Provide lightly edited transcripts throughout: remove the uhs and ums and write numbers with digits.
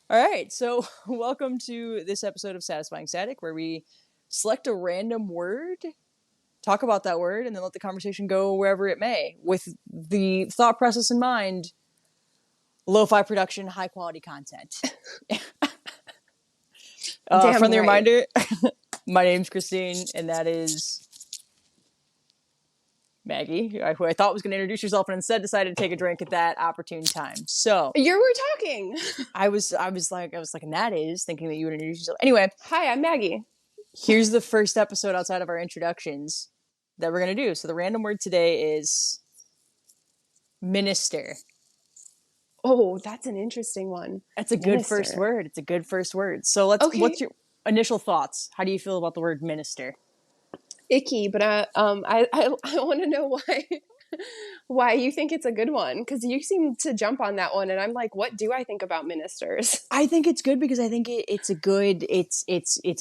All right, so welcome to this episode of Satisfying Static, where we select a random word, talk about that word, and then let the conversation go wherever it may, with the thought process in mind: lo-fi production, high quality content. Damn Friendly right. reminder: my name's Kristine, and that is Maggie, who I thought was going to introduce yourself, and instead decided to take a drink at that opportune time. So You were talking. I was like, and that is thinking that you would introduce yourself. Anyway, Hi, I'm Maggie. here's the first episode outside of our introductions that we're going to do. So the random word today is minister. Oh, that's an interesting one. That's a good first Minister. word. It's a good first word. So Okay. what's your initial thoughts? How do you feel about the word minister? Icky, but I want to know why you think it's a good one, because you seem to jump on that one, and I'm like, what do I think about ministers? I think it's good because I think it's a good it's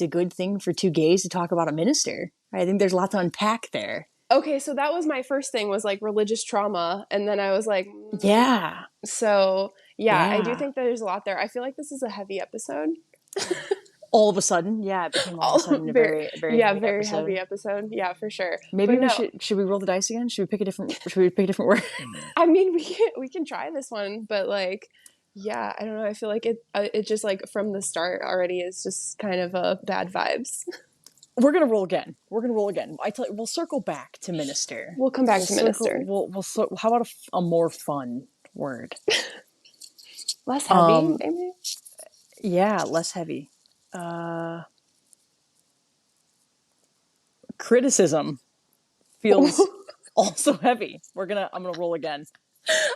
a good thing for two gays to talk about a minister. I think there's a lot to unpack there. Okay, so that was my first thing, was like religious trauma, and then I was like, Yeah. so yeah, I do Yeah. think there's a lot there. I feel like this is a heavy episode. All of a sudden, yeah, it became all of a Oh, sudden a very, very yeah, heavy very episode. heavy episode. Yeah, for sure. Maybe But we no, should we roll the dice again? Should we pick a different word? I mean, we can try this one, but like, yeah, I don't know. I feel like it just like from the start already is just kind of a bad vibes. We're gonna roll again. We'll circle back to minister. We'll come back We'll to circle. minister. How about a more fun word? Less heavy, Um, maybe. yeah, less heavy. Uh, criticism feels also heavy. I'm gonna roll again.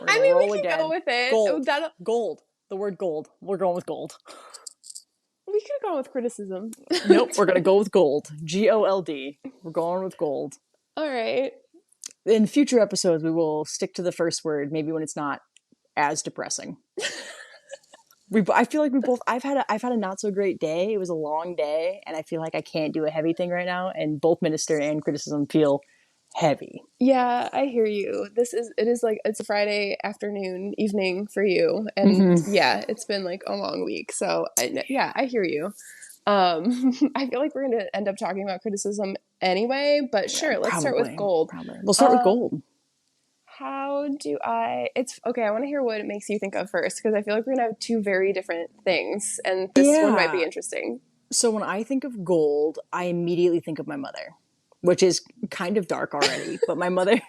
We're I gonna mean, roll we can go again. with it. Gold, That gold. The word gold. We're going with gold. we could have gone with criticism. Nope, we're gonna go with gold. GOLD. We're going with gold. All right. In future episodes, we will stick to the first word, maybe when it's not as depressing. I feel like we both. I've had a not so great day. It was a long day, and I feel like I can't do a heavy thing right now. And both minister and criticism feel heavy. Yeah, I hear you. It is like it's a Friday afternoon, evening for you, and Mm-hmm. yeah, it's been like a long week. So yeah, I hear you. I feel like we're going to end up talking about criticism anyway, but Yeah, sure, let's start with probably. gold. We'll start with Um, gold. how do I? It's okay. I want to hear what it makes you think of first, because I feel like we're going to have two very different things, and this one might be Yeah. interesting. So when I think of gold, I immediately think of my mother, which is kind of dark already. But my mother,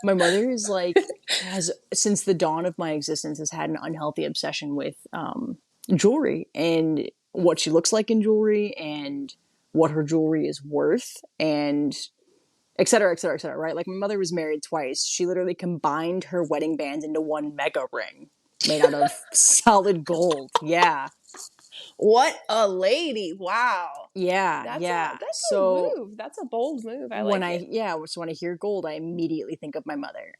my mother is like has since the dawn of my existence has had an unhealthy obsession with jewelry and what she looks like in jewelry and what her jewelry is worth and et cetera, et cetera, et cetera, right? Like my mother was married twice. She literally combined her wedding bands into one mega ring made out of solid gold. Yeah. What a lady! Wow, Yeah. that's a Yeah. that's a So move. That's a bold move. I when like I it. yeah, so when I hear gold, I immediately think of my mother.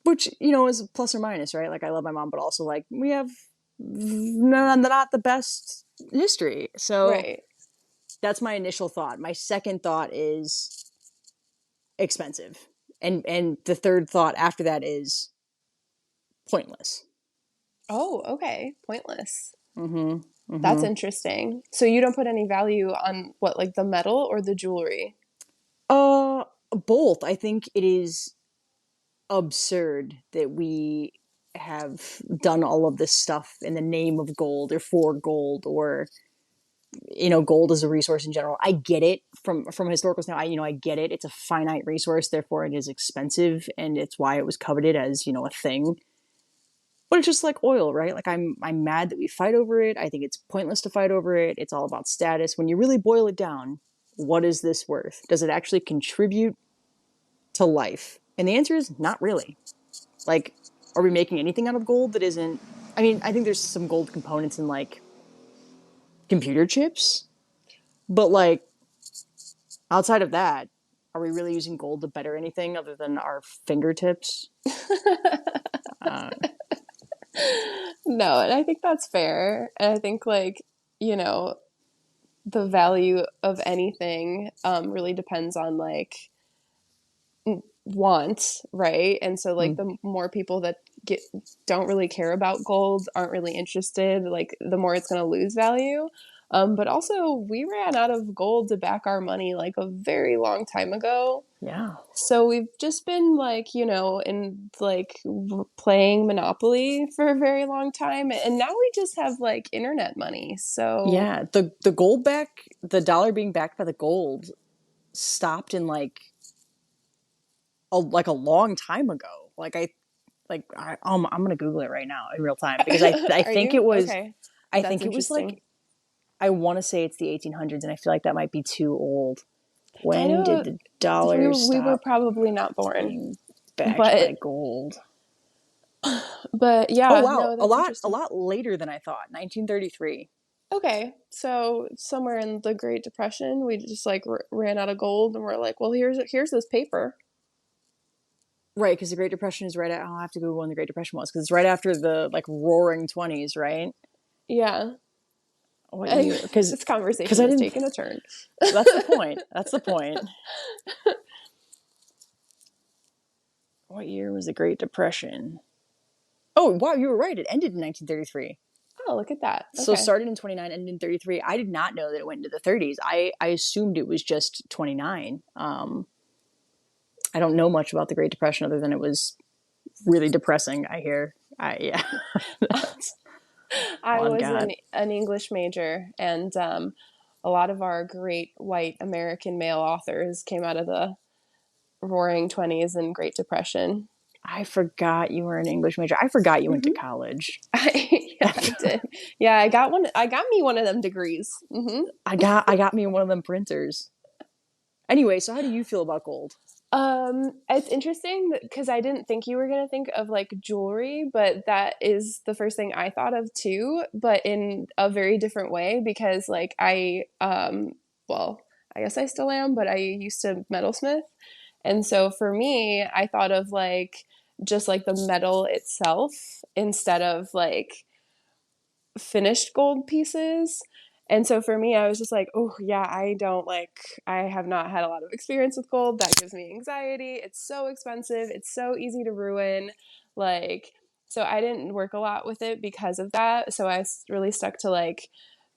Which, is a plus or minus, right? Like I love my mom, but also like we have not the best history. So Right. that's my initial thought. My second thought is expensive. And the third thought after that is pointless. Oh, okay. Pointless. Mm-hmm. That's Mm-hmm. interesting. So you don't put any value on what, like the metal or the jewelry? Uh Both. I think it is absurd that we have done all of this stuff in the name of gold or for gold or gold as a resource in general. I get it from a historical standpoint. I get it. It's a finite resource, therefore it is expensive, and it's why it was coveted as a thing. But it's just like oil, right? Like I'm mad that we fight over it. I think it's pointless to fight over it. It's all about status. When you really boil it down, what is this worth? Does it actually contribute to life? And the answer is not really. Like, are we making anything out of gold that isn't? I mean, I think there's some gold components in like computer chips, but like outside of that, are we really using gold to better anything other than our fingertips? Uh, No, and I think that's fair. And I think like, you know, the value of anything really depends on like want, right? And so like Mm. the more people that get don't really care about gold, aren't really interested, like the more it's going to lose value. But also we ran out of gold to back our money like a very long time ago. Yeah. So we've just been like, in like playing Monopoly for a very long time. And now we just have like internet money. So Yeah. The dollar being backed by the gold stopped in like a long time ago. I'm gonna Google it right now in real time because are you? Okay. I That's think it was interesting. like I want to say it's the 1800s, and I feel like that might be too old. I When did know the dollar we were stop probably not born, being backed but by gold? Oh yeah, wow, no, that's a interesting. lot later than I thought. 1933. Okay, so somewhere in the Great Depression, we just like ran out of gold, and we're like, well, here's this paper. Right, because the Great Depression is right at. I'll have to Google when the Great Depression was because it's right after the like Roaring Twenties, right? Yeah, What year? this Because conversation I has didn't. taken a turn. That's the point. That's the point. What year was the Great Depression? Oh wow, you were right. It ended in 1933. Oh, look at that. So Okay. started in 29, ended in 33. I did not know that it went into the 30s. I assumed it was just 29. I don't know much about the Great Depression other than it was really depressing. I hear. Yeah. I Oh was God. an English major, and a lot of our great white American male authors came out of the Roaring Twenties and Great Depression. I forgot you were an English major. I forgot you went to Hmm. college. Yeah, I did. Yeah, I got one. I got me one of them degrees. Hmm. I got me one of them printers. Anyway, so how do you feel about gold? It's interesting because I didn't think you were gonna think of like jewelry, but that is the first thing I thought of too, but in a very different way because like well, I guess I still am, but I used to metalsmith. And so for me, I thought of like just like the metal itself instead of like finished gold pieces. And so for me, I was just like, oh, yeah, I have not had a lot of experience with gold. That gives me anxiety. It's so expensive. It's so easy to ruin. Like, so I didn't work a lot with it because of that. So I really stuck to like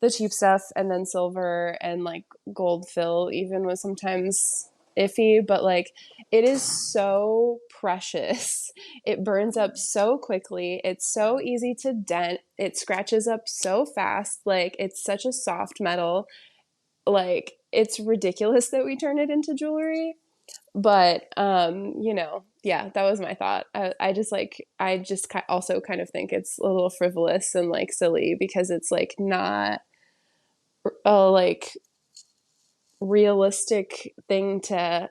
the cheap stuff and then silver and like gold fill, even was sometimes iffy, but like it is so precious. It burns up so quickly. It's so easy to dent. It scratches up so fast. Like it's such a soft metal. Like it's ridiculous that we turn it into jewelry. But yeah, that was my thought. I just also kind of think it's a little frivolous and like silly because it's like not a like realistic thing to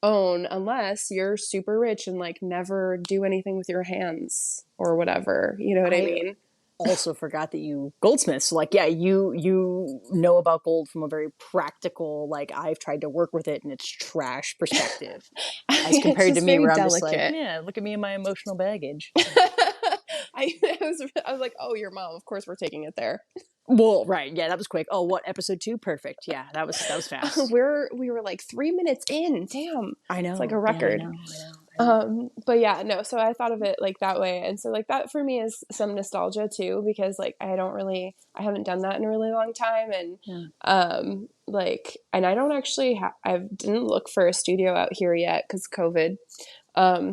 own unless you're super rich and like never do anything with your hands or whatever. You know what I I mean? also forgot that you goldsmiths. So like, yeah, you know about gold from a very practical, like I've tried to work with it and it's trash perspective, as It's compared to just me, very where I'm just like, delicate. yeah, look at me and my emotional baggage. I was like, oh, your mom. Of course, we're taking it there. Well, right, yeah, that was quick. Oh, what episode two? Perfect. Yeah, that was fast. We were like 3 minutes in. Damn, I it's like a know. Yeah, I record. know. I know. I know. But yeah, no, so I thought of it like that way. And so like that for me is some nostalgia too, because like I haven't done that in a really long time. And, Yeah. like, and I don't actually, I didn't look for a studio out here yet because COVID.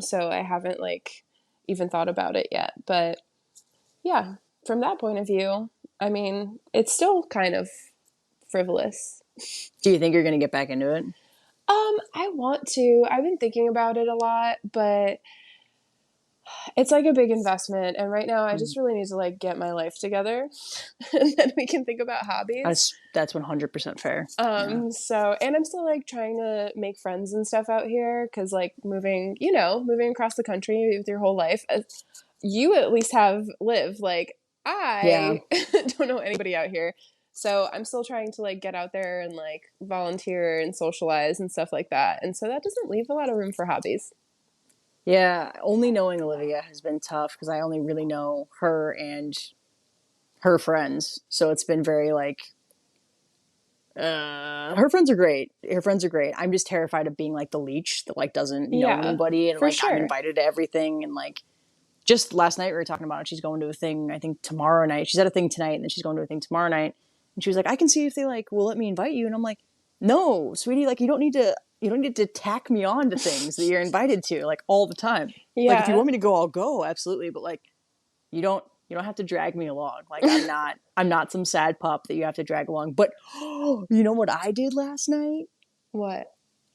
So I haven't like even thought about it yet. But yeah, from that point of view, I mean, it's still kind of frivolous. Do you think you're gonna get back into it? I want to. I've been thinking about it a lot, but it's like a big investment, and right now I Mm. just really need to like get my life together and then we can think about hobbies. That's 100% fair. Yeah. So and I'm still like trying to make friends and stuff out here cuz like moving across the country with your whole life. You at least have lived like Yeah. I don't know anybody out here. So I'm still trying to like get out there and like volunteer and socialize and stuff like that. And so that doesn't leave a lot of room for hobbies. Yeah, only knowing Olivia has been tough because I only really know her and her friends. So it's been very like Her friends are great. Her friends are great. I'm just terrified of being like the leech that like doesn't know Yeah, anybody, and for like I'm sure. invited to everything, and like just last night we were talking about it. She's going to a thing I think tomorrow night. She's at a thing tonight, and then she's going to a thing tomorrow night. And she was like, I can see if they like will let me invite you, and I'm like, no, sweetie, like you don't need to tack me on to things that you're invited to like all the time. Like if you Yeah. want me to go, I'll go, absolutely, but like you don't have to drag me along. Like I'm not some sad pup that you have to drag along. But you know what I did last night? What?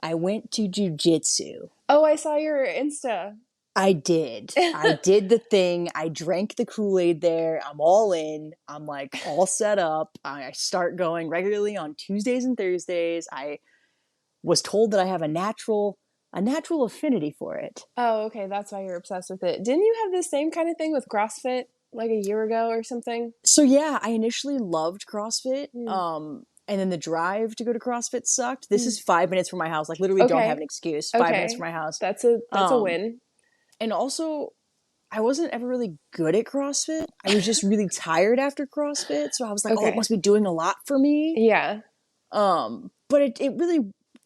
I went to jujitsu. Oh, I saw your Insta. I did. I did the thing. I drank the Kool-Aid there. I'm all in. I'm like all set up. I start going regularly on Tuesdays and Thursdays. I was told that I have a natural affinity for it. Oh, okay, that's why you're obsessed with it. Didn't you have the same kind of thing with CrossFit like a year ago or something? So yeah, I initially loved CrossFit. Mm, And then the drive to go to CrossFit sucked. This mm. is 5 minutes from my house. Like literally don't have an Okay, excuse. 5 minutes from okay. my house. That's a Um, win. and also I wasn't ever really good at CrossFit. I was just really tired after CrossFit. So I was like, oh, it Okay. must be doing a lot for me. Yeah. But it really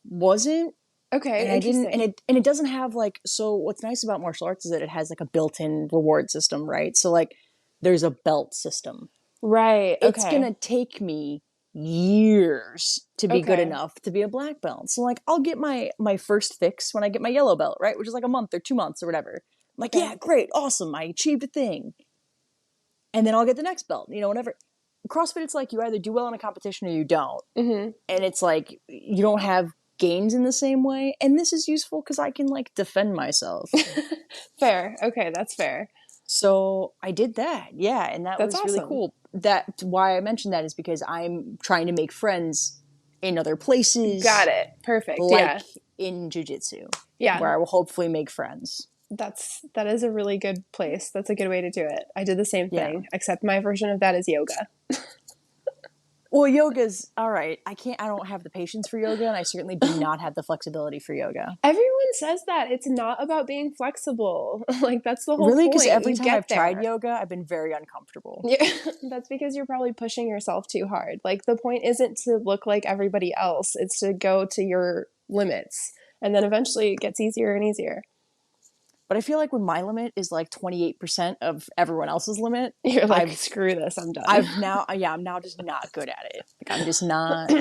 wasn't. Okay, And I didn't interesting. and it doesn't have like so what's nice about martial arts is that it has like a built-in reward system, right? So like there's a belt system. Right. It's Okay. gonna take me years to be good Okay. enough to be a black belt. So like I'll get my first fix when I get my yellow belt, right? Which is like a month or 2 months or whatever. I'm like, Okay. yeah, great, awesome, I achieved a thing. And then I'll get the next belt, whatever. CrossFit, it's like you either do well in a competition or you don't. Mhm. And it's like you don't have gains in the same way. And this is useful because I can like defend myself. Fair. Okay, that's fair. So I did that. Yeah. And that That's was really awesome. cool. That why I mentioned that is because I'm trying to make friends in other places, Got it. Perfect. like Yeah. in jujitsu, Yeah. where I will hopefully make friends. That is a really good place. That's a good way to do it. I did the same Yeah. thing, except my version of that is yoga. Well, yoga's all right. I don't have the patience for yoga, and I certainly do not have the flexibility for yoga. Everyone says that it's not about being flexible. Like that's the whole Really, because point. every You time get I've tried there. yoga, I've been very uncomfortable. Yeah, that's because you're probably pushing yourself too hard. Like the point isn't to look like everybody else. It's to go to your limits. And then eventually it gets easier and easier. But I feel like when my limit is like 28% of everyone else's limit, You're like, I've screw this, I'm done. I've now yeah, I'm now just not good at it. Like I'm just not.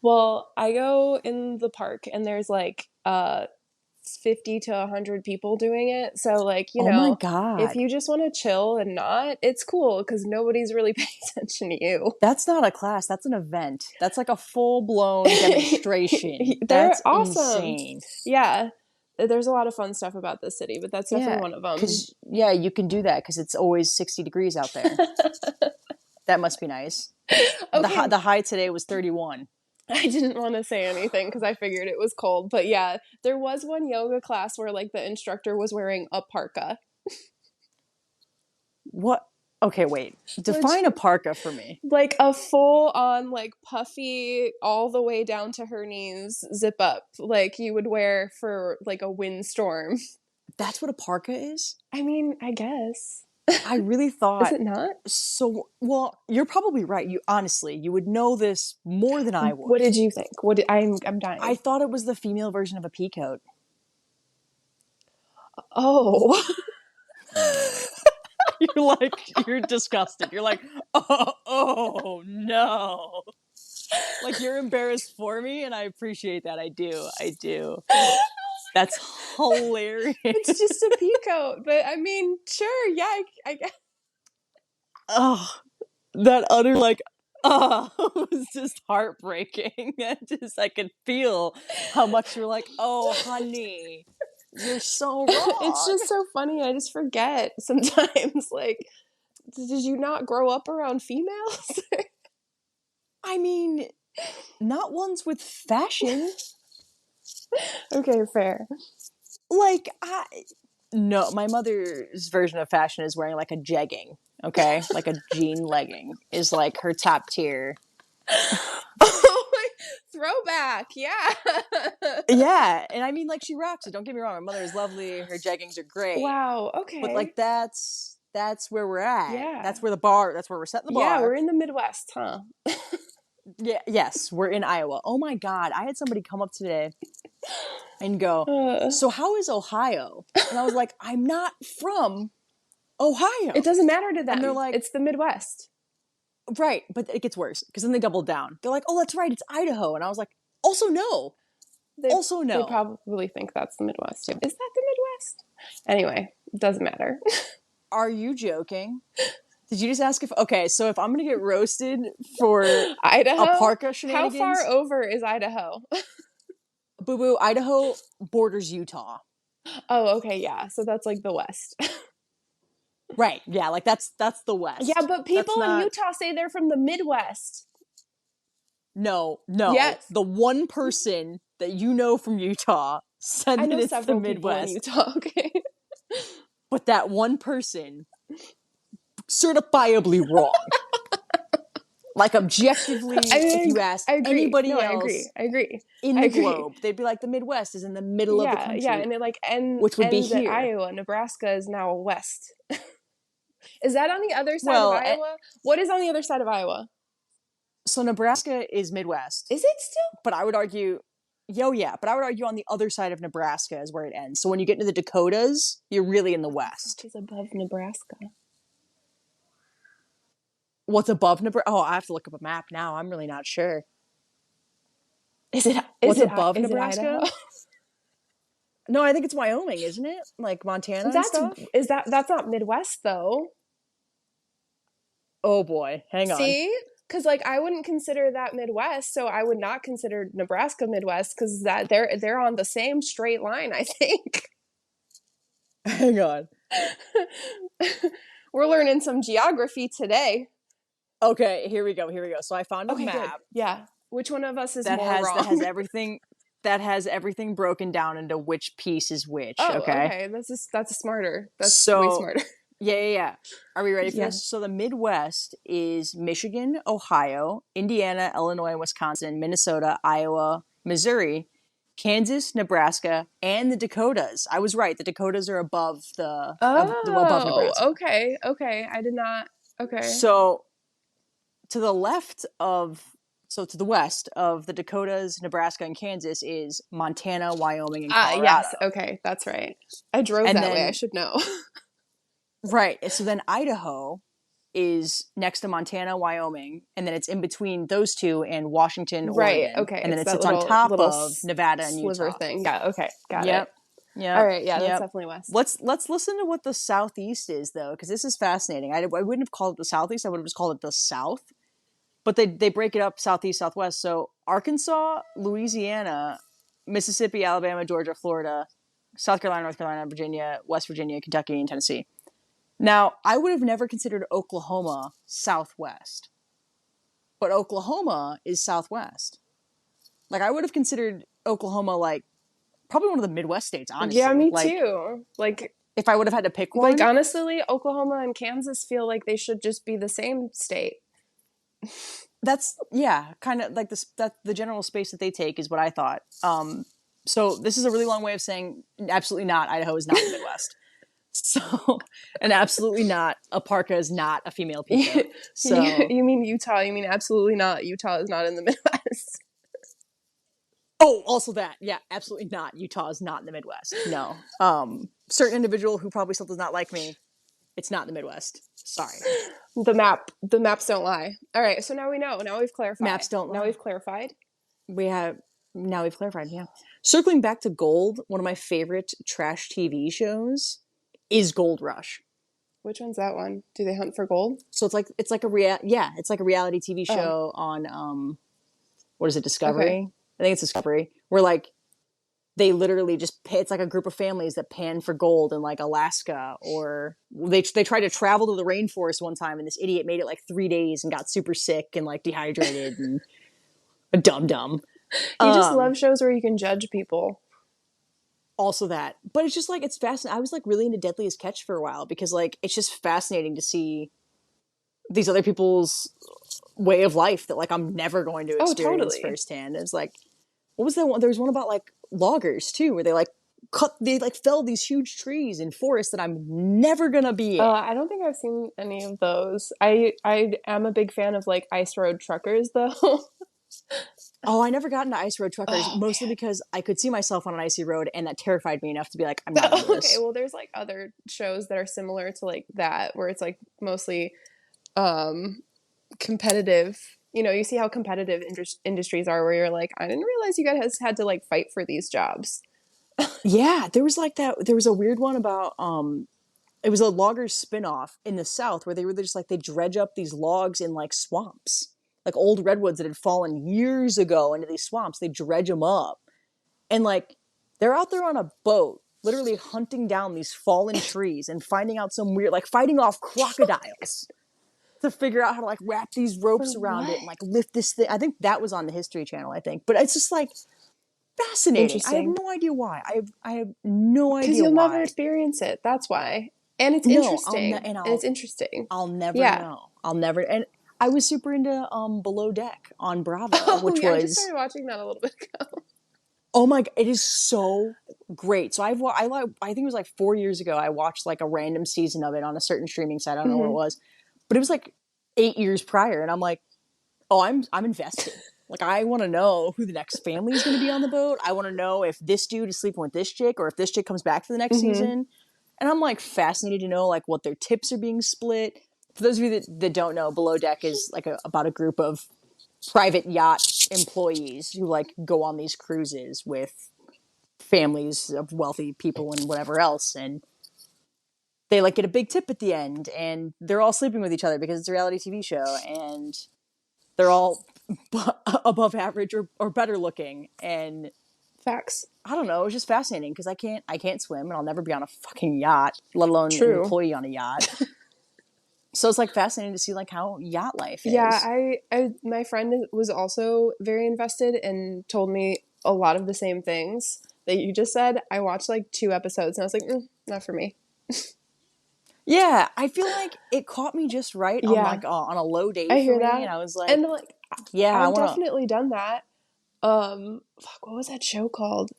Well, I go in the park and there's like 50 to 100 people doing it. So like, Oh my if god. you just want to chill and not, it's cool cuz nobody's really paying attention to you. That's not a class, that's an event. That's like a full-blown demonstration. They're That's awesome. insane. Yeah. There's a lot of fun stuff about this city, but that's definitely Yeah, one of them. cuz yeah, you can do that cuz it's always 60 degrees out there. That must be nice. Okay, The high today was 31. I didn't want to say anything because I figured it was cold, but yeah, there was one yoga class where like the instructor was wearing a parka, What? Okay, wait. which Define a parka for me. like a full on like puffy all the way down to her knees zip up like you would wear for like a windstorm. That's what a parka is? I mean, I guess. I really Is thought it not? so. Well, you're probably right. You honestly, you would know this more than I What would. did you think? I'm I dying. thought it was the female version of a peacoat. Oh. You're like, you're disgusted. You're like, oh no. Like you're embarrassed for me, and I appreciate that. I do. I do. That's hilarious. It's just a peacoat, but I mean, sure, yeah, I guess. Oh, that utter like, oh, it was just heartbreaking. I could feel how much you're like, oh, honey, you're so It's wrong. just so funny. I just forget sometimes. Like, did you not grow up around females? I mean, not ones with fashion. Okay, fair. Like, no, my mother's version of fashion is wearing like a jegging, okay? Like a jean legging is like her top tier. Oh my throwback, yeah. Yeah, and I mean, like, she rocks it. Don't get me wrong. My mother is lovely. Her jeggings are great. Wow, But okay. like that's where we're at. Yeah. That's where the bar. That's where we're setting the Yeah, bar. we're in the Midwest, huh? Yeah, yes, we're in Iowa. Oh my God. I had somebody come up today and go, Uh, "So how is Ohio?" And I was like, "I'm not from it Ohio." doesn't matter to And they're them. like, It's the Midwest. "Right." But it gets worse because then they doubled down. They're like, "Oh, that's right. It's Idaho." And I was like, "Also, no. They Also, they no. probably think that's the Midwest too. Is that the Midwest? Anyway, it doesn't matter. Are you joking?" Did you just ask if, okay, so if I'm going to get roasted for a Idaho? parka How far shenanigans, over is Idaho? boo boo, Idaho borders Utah. Oh, okay, yeah. So that's like the West. Right. Yeah. Like that's the Yeah, West. but That's people in not, Utah say they're from the Midwest. no, no. Yes. The one person that you know from Utah I said that know it's the several people in Midwest, Utah, okay? but that one person certifiably wrong. Like objectively, if you asked I agree. No, anybody I agree. else I agree. in I the agree. globe, they'd be like the Midwest is in the middle of the Yeah, yeah, country, and it like which would be ends at here. Iowa. Nebraska is now west. Is that on the other side of Well, Iowa? What is on the other side of Iowa? so Nebraska is Midwest, Is it still? but I would argue, yo, yeah, but I would argue on the other side of Nebraska is where it ends. So when you get into the Dakotas, you're really in the What the fuck West. is above Nebraska? What's above Nebraska? Oh, I have to look up a map now. I'm really not sure. Is it What's above is it Idaho? Nebraska? No, I think it's Wyoming, isn't it? Like Montana and That's stuff. that's not Midwest though. Oh boy, hang on. See? Because like I wouldn't consider that Midwest, so I would not consider Nebraska Midwest because that they're on the same straight line, I think. Hang on. We're learning some geography today. Okay, here we go. Here we go. So I found a Okay, good. map Yeah. Which one of us is that more has wrong? everything broken down into which piece is which, Oh, okay? okay. That's smarter. That's way So smarter. yeah, yeah, yeah. Are we ready for Yeah. this? So the Midwest is Michigan, Ohio, Indiana, Illinois, Wisconsin, Minnesota, Iowa, Missouri, Kansas, Nebraska, and the Dakotas. I was right. The Dakotas are above Oh, Nebraska. okay. Okay. I did not. Okay. So to the left of to the west of the Dakotas, Nebraska, and Kansas is Montana, Wyoming, and Ah, Colorado. yes. Okay. That's right. I drove And that way. I then should know. right, so then Idaho is next to Montana, Wyoming, and then it's in between those two and Washington, Right. Oregon, Okay. and then It's it that sits on top little of Nevada and sliver Utah. thing. Yeah. Okay. Got it. Yep, All yep, right. Yeah. That's yep. definitely west. Let's listen to what the Southeast is though, because this is fascinating. I wouldn't have called it the Southeast. I would have just called it the South. But they break it up Southeast, Southwest. So Arkansas, Louisiana, Mississippi, Alabama, Georgia, Florida, South Carolina, North Carolina, Virginia, West Virginia, Kentucky, and Tennessee. Now, I would have never considered Oklahoma Southwest, but Oklahoma is Southwest. Like, I would have considered Oklahoma like probably one of the Midwest states, Yeah, honestly. me Like, too. if I would have had to pick Like one, honestly, Oklahoma and Kansas feel like they should just be the same state. that's yeah, kind of like the general space that they take is what I thought. So this is a really long way of saying absolutely not. Idaho is not the Midwest. So, and absolutely not. A parka is not a female peacoat. So, You mean Utah? You mean absolutely not? Utah is not in the Midwest. oh, also that, yeah, absolutely not. Utah is not in the Midwest. No. Certain individual who probably still does not like me. It's not in the Midwest. Sorry. The maps don't lie. All right, so now we know. Now we've clarified. Maps don't lie. Now we've clarified. We have now we've clarified. Yeah. Circling back to Gold, one of my favorite trash TV shows is Gold Rush. Which one's that one? Do they hunt for gold? So it's like a it's like a reality TV show on what is it, Discovery? Okay. I think it's Discovery. Where like they literally just it's like a group of families that pan for gold in like Alaska, or they tried to travel to the rainforest one time and this idiot made it like 3 days and got super sick and like dehydrated and a dumb. You just love shows where you can judge people. Also that, but it's just like it's fascinating. I was like really into Deadliest Catch for a while because like it's just fascinating to see these other people's way of life that like I'm never going to experience firsthand. It's like, what was that one? There was one about like loggers too, where they like fell these huge trees in forests that I'm never gonna be in. I don't think I've seen any of those. I am a big fan of like Ice Road Truckers though. Oh, I never got into ice road truckers, Oh mostly man. because I could see myself on an icy road, and that terrified me enough to be like, I'm not into Okay, this. well there's like other shows that are similar to like that where it's like mostly um competitive. You know, you see how competitive industries are where you're like, I didn't realize you guys had to like fight for these jobs. Yeah, there was like that. There was a weird one about it was a loggers spinoff in the South where they were just like they dredge up these logs in like swamps, like old redwoods that had fallen years ago into these swamps. They dredge them up, and like they're out there on a boat, literally hunting down these fallen trees and finding out some weird, like fighting off crocodiles to figure out how to like wrap these For ropes around it what? and like lift this thing. I think that was on the History Channel, I think, but it's just like fascinating. I have Interesting. no idea why. I have no Because idea you'll never why. experience it. That's why. And it's No, interesting. and And it's interesting. I'll never Yeah. know. I'll never. And I was super into Below Deck on Bravo, Oh which yeah, I just started was, watching that a little bit ago. oh my, it is so great. So I think it was like 4 years ago. I watched like a random season of it on a certain streaming site. I don't know what it Hmm. was, but it was like 8 years prior, and I'm like, oh, I'm invested. Like I want to know who the next family is going to be on the boat. I want to know if this dude is sleeping with this chick or if this chick comes back for the next Hmm. season. And I'm like fascinated to know like what their tips are being split. For those of you that don't know, Below Deck is like about a group of private yacht employees who like go on these cruises with families of wealthy people and whatever else, and they like get a big tip at the end, and they're all sleeping with each other because it's a reality TV show, and they're all above average or better looking, and Facts. I don't know, it was just fascinating because I can't swim and I'll never be on a fucking yacht, let alone an True. employee on a yacht. So it's like fascinating to see like how yacht life Yeah, is. my friend was also very invested and told me a lot of the same things that you just said. I watched like 2 episodes and I was like, not for me. Yeah, I feel like it caught me just right on Yeah, like on a low day I for hear me, that. and I was like, And like yeah, I I've want to. definitely done that. Fuck, what was that show called?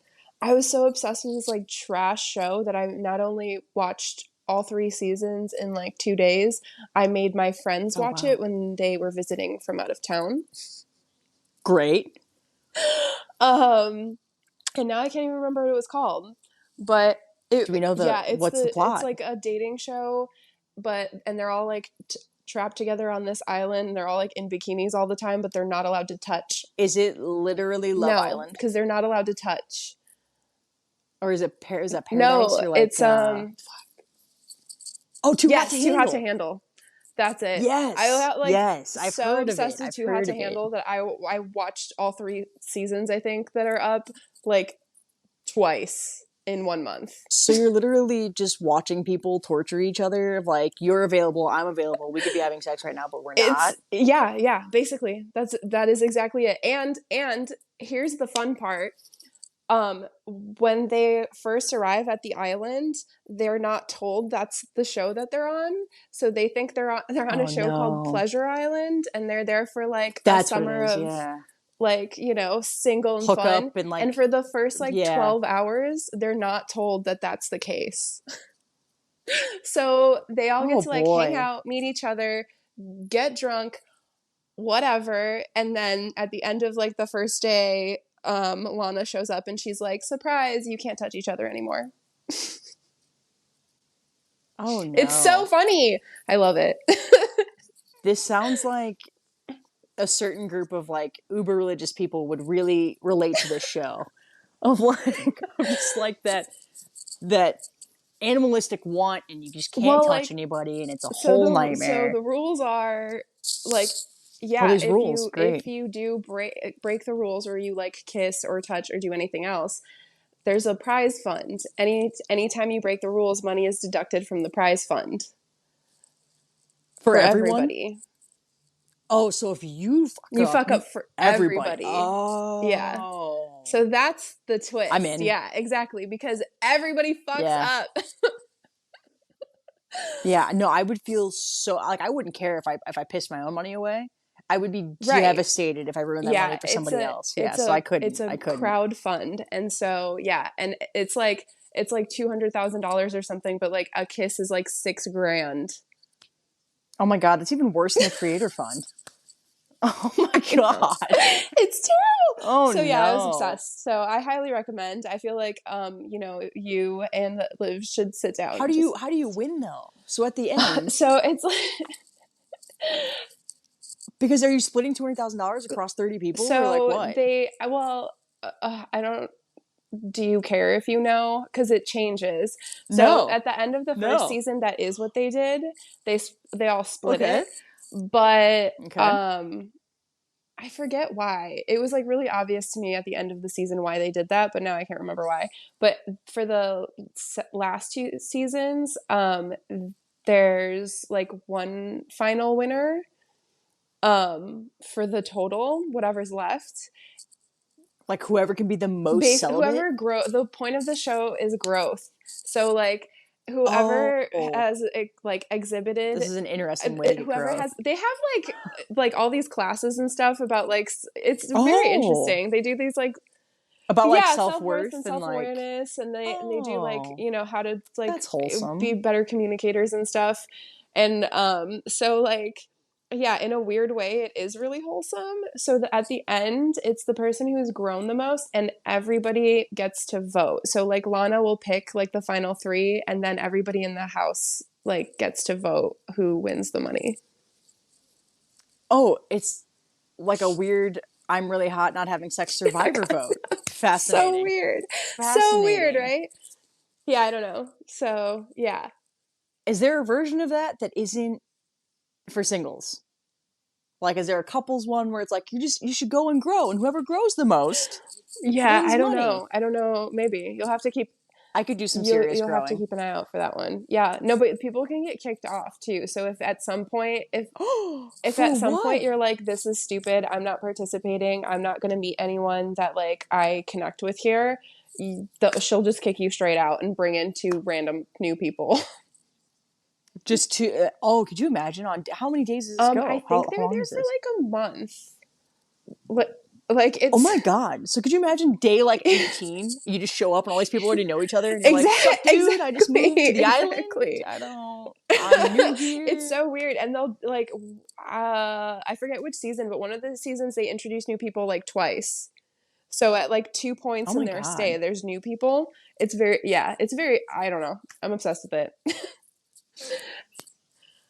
I was so obsessed with this like trash show that I not only watched all 3 seasons in like 2 days, I made my friends Oh watch it wow, when they were visiting from out of town. great. Um, and now I can't even remember what it was called. But Do we know yeah, what's the it's plot? like a dating show, but and they're all like trapped together on this island. They're all like in bikinis all the time, but they're not allowed to touch. Is it literally Love No, Island, because they're not allowed to touch. or is that Paradise, No, or like it's oh, Too Hot to yes, Too Hot to Handle? Handle. That's it. I Yes, got like yes, I've so heard of it. obsessed with I've Too Hot heard to of it. Handle that I watched all 3 seasons I think that are up like twice in 1 month. So you're literally just watching people torture each other. Of like, you're available, I'm available. We could be having sex right now, but we're It's not. yeah, basically. That is exactly it. And here's the fun part. When they first arrive at the island, they're not told that's the show that they're on. So they think they're on a Oh show called no, Pleasure Island and they're there for like a that's what it summer is. of Yeah, like, single and hook fun. up and And like, for the first like yeah. 12 hours, they're not told that that's the case. So they all get Oh to like hang boy. out, meet each other, get drunk, whatever. And then at the end of like the first day, Lana shows up and she's like, surprise, you can't touch each other anymore. Oh It's so no. funny. I love it. This sounds like a certain group of like uber religious people would really relate to this show. Of like, of just like that animalistic want, and you just can't Well, touch like anybody, and it's a so whole the nightmare. rules are like Oh, yeah, there's rules. if Great. you do break the rules or you like kiss or touch or do anything else, there's a prize fund. Anytime you break the rules, money is deducted from the prize fund For for everyone? everybody. Oh, so if you fuck You up, fuck up for everybody. everybody. Yeah. Oh. So that's the I'm twist. in. Yeah, exactly. Because everybody fucks Yeah. up. Yeah. No, I would feel so like I wouldn't care if I pissed my own money away. I would be Right. devastated if I ruined that money Yeah. for somebody else. Yeah. It's So I a couldn't. it's a I couldn't. crowd fund. And so yeah, and it's like $200,000 or something, but like a kiss is like 6 grand. Oh my God, that's even worse than the creator fund. Oh my I know. God. It's terrible. Oh So yeah, I was no. obsessed. So I highly recommend. I feel like you and Liv should sit down. Just How do you win though? So at the end, so it's like because are you splitting $200,000 across 30 people or like so what? they well I don't do you care if you know? Because it changes. So No. at the end of the first No. season, that is what they did. They all split Okay. it, but Okay. I forget why. It was like really obvious to me at the end of the season why they did that, but now I can't remember why. But for the last two seasons, there's like one final winner for the total, whatever's left. Like whoever can be the most celibate. Whoever grow the point of the show is growth. So like whoever Oh, has like exhibited this is an interesting way to get whoever growth. has they have like all these classes and stuff about like it's very Oh, interesting. They do these like about like yeah, self-worth self-worth and and like, self-awareness, and they do like oh, how to like that's be wholesome. better communicators and stuff. And so like yeah, in a weird way it is really wholesome. So at the end it's the person who's grown the most and everybody gets to vote. So like Lana will pick like the final three and then everybody in the house like gets to vote who wins the money. Oh, it's like a weird I'm really hot not having sex survivor vote. So Fascinating. weird. So weird, Fascinating. right? Yeah, I don't know. So yeah. Is there a version of that that isn't for singles? Like, is there a couples one where it's like you should go and grow, and whoever grows the most Yeah, wins I don't money? know. I don't know. Maybe you'll have to keep I could do some serious you'll have to growing. keep an eye out for that one. Yeah, no, but people can get kicked off too. So if at some point Oh, if for at some point what? you're like this is stupid, I'm not participating. I'm not going to meet anyone that like I connect with here. She'll just kick you straight out and bring in two random new people. Just to oh, could you imagine on how many days does this I go? think How they're long there is for this? like a month. What like Oh it's my god! So could you imagine day like 18? You just show up and all these people already know each other, and you're like, "Sup, dude? I just exactly, moved to the island. exactly. I don't. I'm new It's here." so weird. And they'll like I forget which season, but one of the seasons they introduce new people like twice. So at like 2 points Oh in my their god! stay, there's new people. It's very yeah, it's very I don't know. I'm obsessed with it.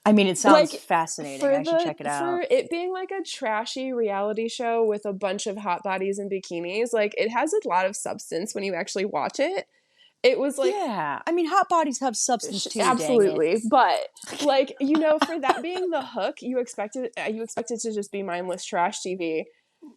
I mean, it sounds Like fascinating. I should check it for out. it being like a trashy reality show with a bunch of hot bodies in bikinis, like it has a lot of substance when you actually watch it. It was like Yeah, I mean, hot bodies have substance too. Dang it! absolutely, but like for that being the hook, you expected to just be mindless trash TV.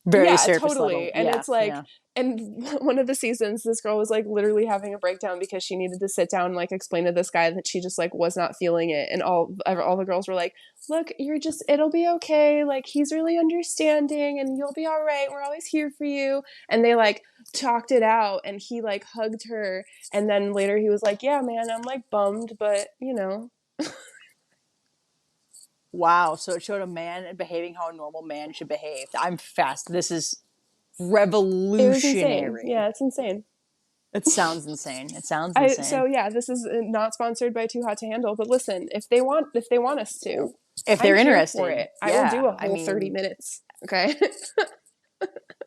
Very Yeah, surface level. totally. And Yeah, it's like, yeah. and one of the seasons, this girl was like literally having a breakdown because she needed to sit down and like explain to this guy that she just like was not feeling it. And all the girls were like, "Look, it'll be okay. Like he's really understanding, and you'll be all right. We're always here for you." And they like talked it out, and he like hugged her, and then later he was like, "Yeah, man, I'm like bummed, but you know." Wow. So it showed a man behaving how a normal man should behave. I'm fast. This is It was insane. revolutionary. Yeah, it's insane. It sounds insane. It sounds So insane. yeah, this is not sponsored by Too Hot to Handle, but listen, if they want us to, If I'm they're here for interested, it. I will do yeah. a I whole 30 mean, minutes. Okay.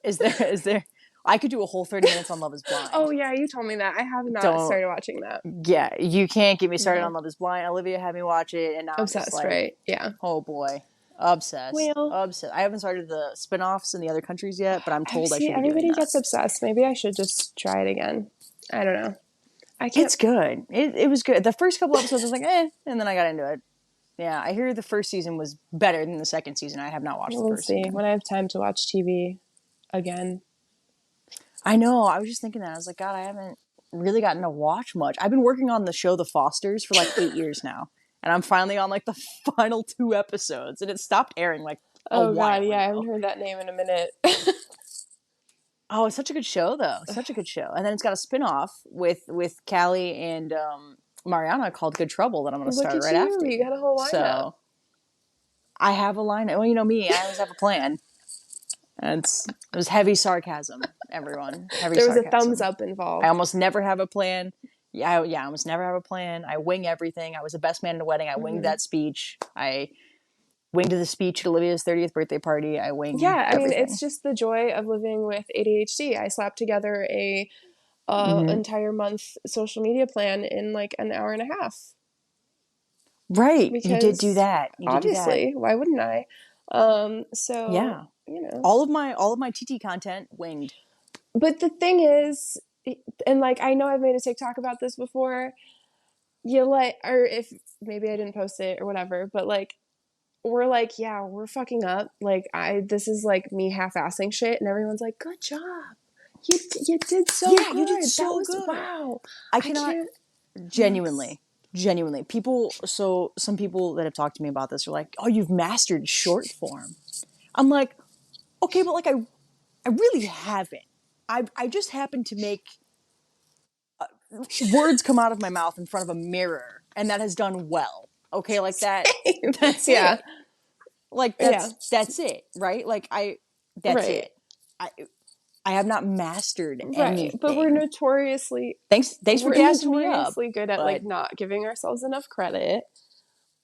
is there I could do a whole 30 minutes on Love is Oh Blind. yeah, you told me that. I have not Don't started watching that. Yeah, you can't get me started on No. Love is Blind. Olivia had me watch it and now I'm just Obsessed, like, right? Yeah. oh boy. Obsessed. Well, Obsessed. I haven't started the spin-offs in the other countries yet, but I'm I told I see should be doing everybody that. gets obsessed. Maybe I should just try it again. I don't know. I can't It's good. It was good. The first couple episodes I was like, and then I got into it. Yeah, I hear the first season was better than the second season. I have not watched the we'll first see season. when I have time to watch TV again. I know. I was just thinking that. I was like, God, I haven't really gotten to watch much. I've been working on the show The Fosters for like 8 years now. And I'm finally on like the final two episodes. And it stopped airing like a Oh god, while yeah, I haven't ago. heard that name in a minute. Oh, it's such a good show though. Such a good show. And then it's got a spin-off with Callie and Mariana called Good Trouble that I'm gonna Look start at right you. after. You got a whole lineup. So I have a line. Well, you know me, I always have a plan. And it was heavy sarcasm, everyone. Heavy There was a thumbs sarcasm. up I involved. almost never have a plan. Yeah, I almost never have a plan. I wing everything. I was the best man in the wedding. I winged Mm-hmm. that speech. I winged the speech at Olivia's 30th birthday party. I winged Yeah, I mean, it's everything. just the joy of living with ADHD. I slapped together a Hmm. entire month social media plan in like an hour and a half Right. You did do because that. You did do that. obviously, why wouldn't I? So, Yeah. you know. All of my TT content winged. But the thing is, and like I know I've made a TikTok about this before, you like, or if maybe I didn't post it or whatever, but like we're like, yeah, we're fucking up. Like this is like me half-assing shit, and everyone's like, good job. You did so Yeah, you did good. That so was good. wow. I I cannot can't. Yes. genuinely. People, so some people that have talked to me about this are like, "Oh, you've mastered short form." I'm like, "Okay, but like I really haven't. I just happen to make words come out of my mouth in front of a mirror, and that has done well. Okay, like that. Same. That's Yeah. it. Like Yeah. that's it, right? Like that's Right. it. I I have not mastered Right. But anything. Thanks for we're gassing me up. notoriously good at like But not giving ourselves enough credit.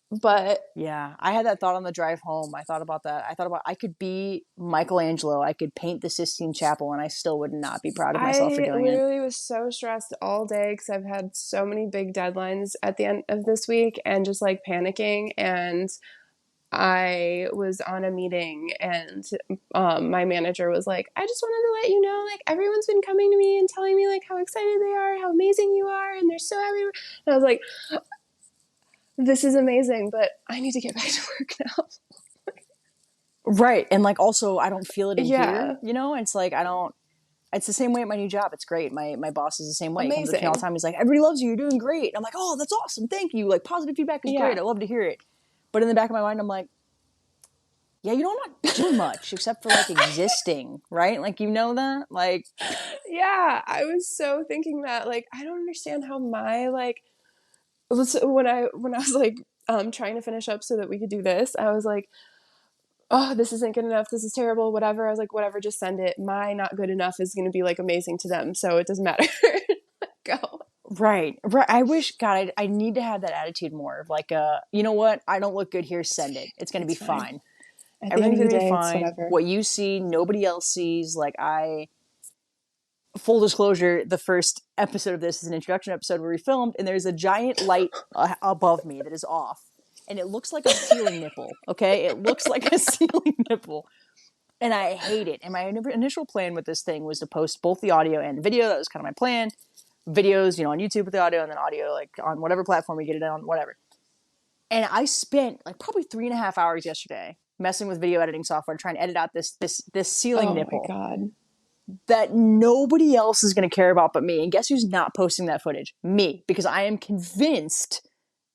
But yeah, I had that thought on the drive home. I thought about that. I thought about I could be Michelangelo. I could paint the Sistine Chapel, and I still would not be proud of myself for I doing it. literally was so stressed all day because I've had so many big deadlines at the end of this week and just like panicking. And I was on a meeting and my manager was like, I just wanted to let you know, like, everyone's been coming to me and telling me, like, how excited they are, how amazing you are, and they're so happy. And I was like, this is amazing, but I need to get back to work now. Right. And like also I don't feel it in Yeah, here, It's like I don't it's the same way at my new job. It's great. My boss is the same way. He comes up to me all the amazing. time. He's like, everybody loves you. You're doing great. And I'm like, oh, that's awesome. Thank you. Like positive feedback is Yeah, great. I love to hear it. But in the back of my mind, I'm like, yeah, I'm not doing much except for like existing, right? Like that? Like yeah. I was so thinking that, like, I don't understand how my like when I was like trying to finish up so that we could do this, I was like, oh, this isn't good enough. This is terrible. Whatever. I was like, whatever, just send it. My not good enough is going to be like amazing to them. So it doesn't matter. Go. right. Right. I wish God I need to have that attitude more of like you know what? I don't look good here, send it. It's gonna be It's fine. fine. At the end Everything's of the gonna be day, it's fine. whatever. What you see, nobody else sees. Like full disclosure, the first episode of this is an introduction episode where we filmed, and there's a giant light above me that is off, and it looks like a ceiling nipple. Okay, it looks like a ceiling nipple, and I hate it. And my initial plan with this thing was to post both the audio and the video. That was kind of my plan. Videos, on YouTube with the audio, and then audio like on whatever platform we get it on, whatever. And I spent like probably 3.5 hours yesterday messing with video editing software, trying to edit out this ceiling Oh my nipple God. that nobody else is going to care about but me. And guess who's not posting that footage? Me, because I am convinced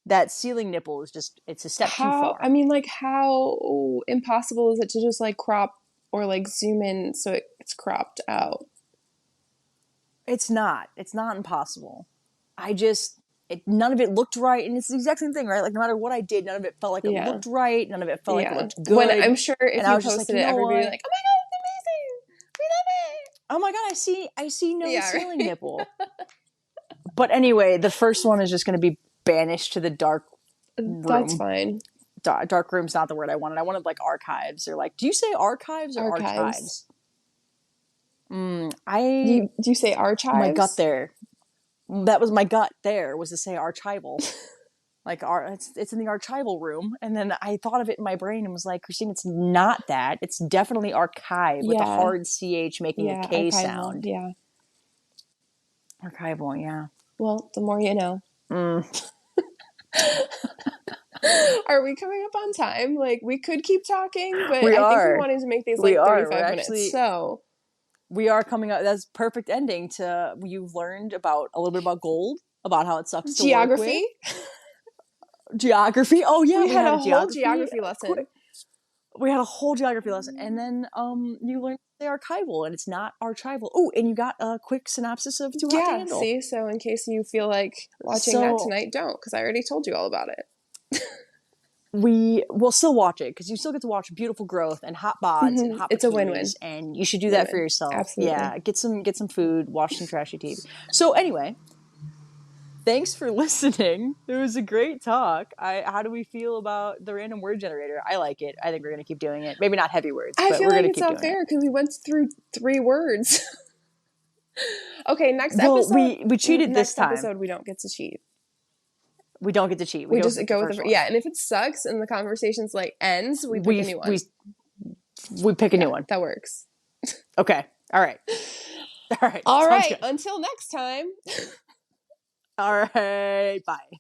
that ceiling nipple is it's a step too How, I far. mean, like, how impossible is it to just like crop or like zoom in so it's cropped out? It's not. It's not impossible. None of it looked right. And it's the exact same thing, right? Like no matter what I did, none of it felt like it Yeah. looked right. None of it felt like it Yeah. looked When good. I'm sure And if I you was just like, posted you it, know everybody would be what? like, oh my God, it's amazing. We love Oh my God, I see it. no Yeah. ceiling Right. nipple. But anyway, the first one is just going to be banished to the dark That's room. fine. Dark room's not the word I wanted. I wanted like archives or like, do you say archives or Archives. archives? I Do you say my gut archives? there. That was my gut there was to say archival. Like it's in the archival room, and then I thought of it in my brain and was like, Kristine, it's not that. It's definitely archive with a Yeah. hard ch making a Yeah. k Archival. sound. Yeah. Archival, yeah. Well, the more you know. Mm. Are we coming up on time? Like, we could keep talking, but We I think we are. wanted to make these We like are. 35 minutes. So, We are coming up. That's perfect ending to you've learned about a little bit about gold, about how it sucks to work with. geography. Geography. Oh yeah, We we had had a a whole geography. geography lesson. We had a whole geography lesson, and then you learned the archival, and it's not archival. Oh, and you got a quick synopsis of Too Hot to Yeah, Handle. see? So, in case you feel like watching that So tonight, don't, because I already told you all about it. we will still watch it because you still get to watch beautiful growth and hot bods and hot It's a win win. bikinis, and you should do Win that for win. yourself. Absolutely. Yeah, get some food, watch some trashy TV. So anyway, thanks for listening. It was a great talk. How do we feel about the random word generator? I like it. I think we're going to keep doing it. Maybe not heavy words, I but feel we're like going to it's keep not doing it. fair because we went through 3 words. Okay, Well, we cheated this next time. episode we don't get to cheat. We don't get to cheat. We We go just with the go with first the one. yeah, and if it sucks and the conversation's like ends, we pick a We new we one. we pick a new Yeah, one. that works. Okay. All right. All right. All Sounds right, good. until next time. All right. Bye.